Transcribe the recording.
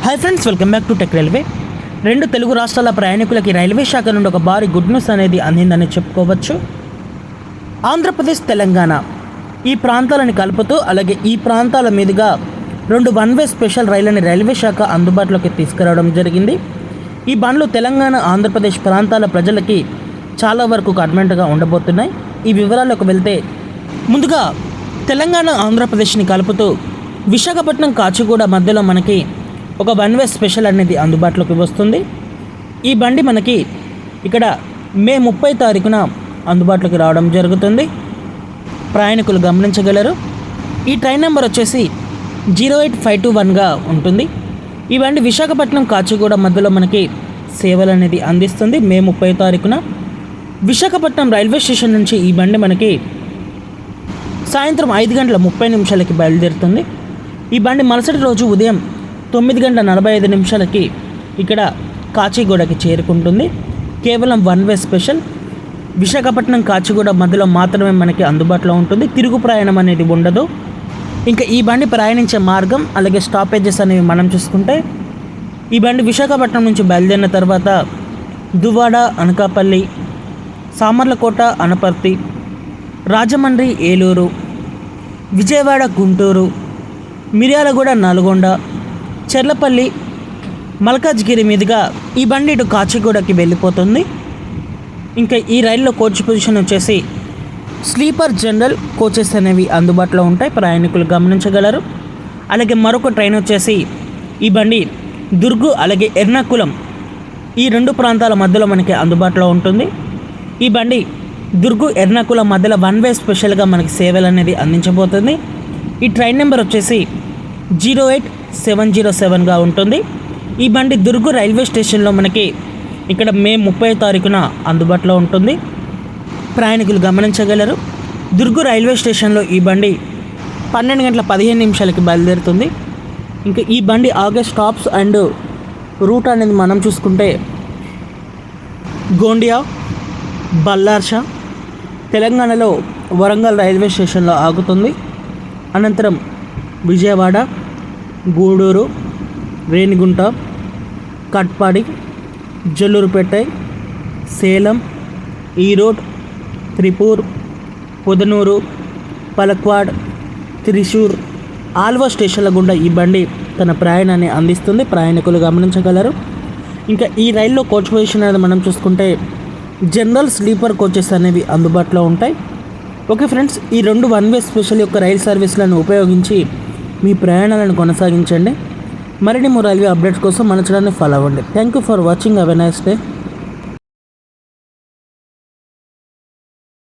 Hi friends, welcome back to tech railway. రెండు తెలుగు రాష్ట్రాల ప్రయాణికులకి railway శాఖ నుండి ఒక భారీ గుడ్ న్యూస్ అనేది అందిందని చెప్పుకోవచ్చు. ఆంధ్రప్రదేశ్, తెలంగాణ ఈ ప్రాంతాలను కలుపుతూ అలాగే ఈ ప్రాంతాల మీదుగా రెండు వన్ వే స్పెషల్ రైళ్ళని రైల్వే శాఖ అందుబాటులోకి తీసుకురావడం జరిగింది. ఈ బండ్లు తెలంగాణ, ఆంధ్రప్రదేశ్ ప్రాంతాల ప్రజలకి చాలా వరకు కన్వెంట్గా ఉండబోతున్నాయి. ఈ వివరాలకు వెళ్తే ముందుగా తెలంగాణ, ఆంధ్రప్రదేశ్ని కలుపుతూ విశాఖపట్నం, కాచిగూడ మధ్యలో మనకి ఒక వన్ వే స్పెషల్ అనేది అందుబాటులోకి వస్తుంది. ఈ బండి మనకి ఇక్కడ మే 30 తారీఖున అందుబాటులోకి రావడం జరుగుతుంది. ప్రయాణికులు గమనించగలరు. ఈ ట్రైన్ నెంబర్ వచ్చేసి 08521గా ఉంటుంది. ఈ బండి విశాఖపట్నం, కాచిగూడ మధ్యలో మనకి సేవలు అనేది అందిస్తుంది. మే 30 తారీఖున విశాఖపట్నం రైల్వే స్టేషన్ నుంచి ఈ బండి మనకి సాయంత్రం 5:30 బయలుదేరుతుంది. ఈ బండి మరుసటి రోజు ఉదయం 9:45 ఇక్కడ కాచిగూడకి చేరుకుంటుంది. కేవలం one way special. Visakhapatnam, Kacheguda మధ్యలో మాత్రమే మనకి అందుబాటులో ఉంటుంది. తిరుగు ప్రయాణం అనేది ఉండదు. ఇంకా ఈ బండి ప్రయాణించే మార్గం అలాగే స్టాపేజెస్ అనేవి మనం చూసుకుంటే, ఈ బండి విశాఖపట్నం నుంచి బయలుదేరిన తర్వాత దువ్వాడ, అనకాపల్లి, సామర్లకోట, అనపర్తి, రాజమండ్రి, ఏలూరు, విజయవాడ, గుంటూరు, మిర్యాలగూడ, నల్గొండ, చెర్లపల్లి, మల్కాజ్గిరి మీదుగా ఈ బండి ఇటు కాచిగూడకి వెళ్ళిపోతుంది. ఇంకా ఈ రైల్లో కోచ్ పొజిషన్ వచ్చేసి స్లీపర్ జనరల్ కోచెస్ అనేవి అందుబాటులో ఉంటాయి. ప్రయాణికులు గమనించగలరు. అలాగే మరొక ట్రైన్ వచ్చేసి ఈ బండి దుర్గు అలాగే ఎర్నాకుళం ఈ రెండు ప్రాంతాల మధ్యలో మనకి అందుబాటులో ఉంటుంది. ఈ బండి దుర్గు, ఎర్నాకుళం మధ్యలో వన్ వే స్పెషల్గా మనకి సేవలు అనేది అందించబోతుంది. ఈ ట్రైన్ నెంబర్ వచ్చేసి 08707గా ఉంటుంది. ఈ బండి దుర్గు రైల్వే స్టేషన్లో మనకి ఇక్కడ మే 30 తారీఖున అందుబాటులో ఉంటుంది. ప్రయాణికులు గమనించగలరు. దుర్గు రైల్వే స్టేషన్లో ఈ బండి 12:15 బయలుదేరుతుంది. ఇంకా ఈ బండి ఆగే స్టాప్స్ అండ్ రూట్ అనేది మనం చూసుకుంటే గోండియా, బల్లార్షా, తెలంగాణలో వరంగల్ రైల్వే స్టేషన్లో ఆగుతుంది. అనంతరం విజయవాడ, గూడూరు, రేణిగుంట, కట్పాడి, జల్లూరుపేట, సేలం, ఈరోడ్, త్రిపూర్, పొదనూరు, పలక్వాడ్, త్రిశూర్, ఆల్వా స్టేషన్ల గుండా ఈ బండి తన ప్రయాణాన్ని అందిస్తుంది. ప్రయాణికులు గమనించగలరు. ఇంకా ఈ రైల్లో కోచ్ పొజిషన్ అనేది మనం చూసుకుంటే జనరల్, స్లీపర్ కోచెస్ అనేవి అందుబాటులో ఉంటాయి. ఓకే ఫ్రెండ్స్, ఈ రెండు వన్ వే స్పెషల్ యొక్క రైలు సర్వీసులను ఉపయోగించి మీ ప్రయాణాలను కొనసాగించండి. మరిన్ని రైల్వే అప్డేట్స్ కోసం మన ఛానల్ని ఫాలో అవ్వండి. Thank you for watching. Have a nice day.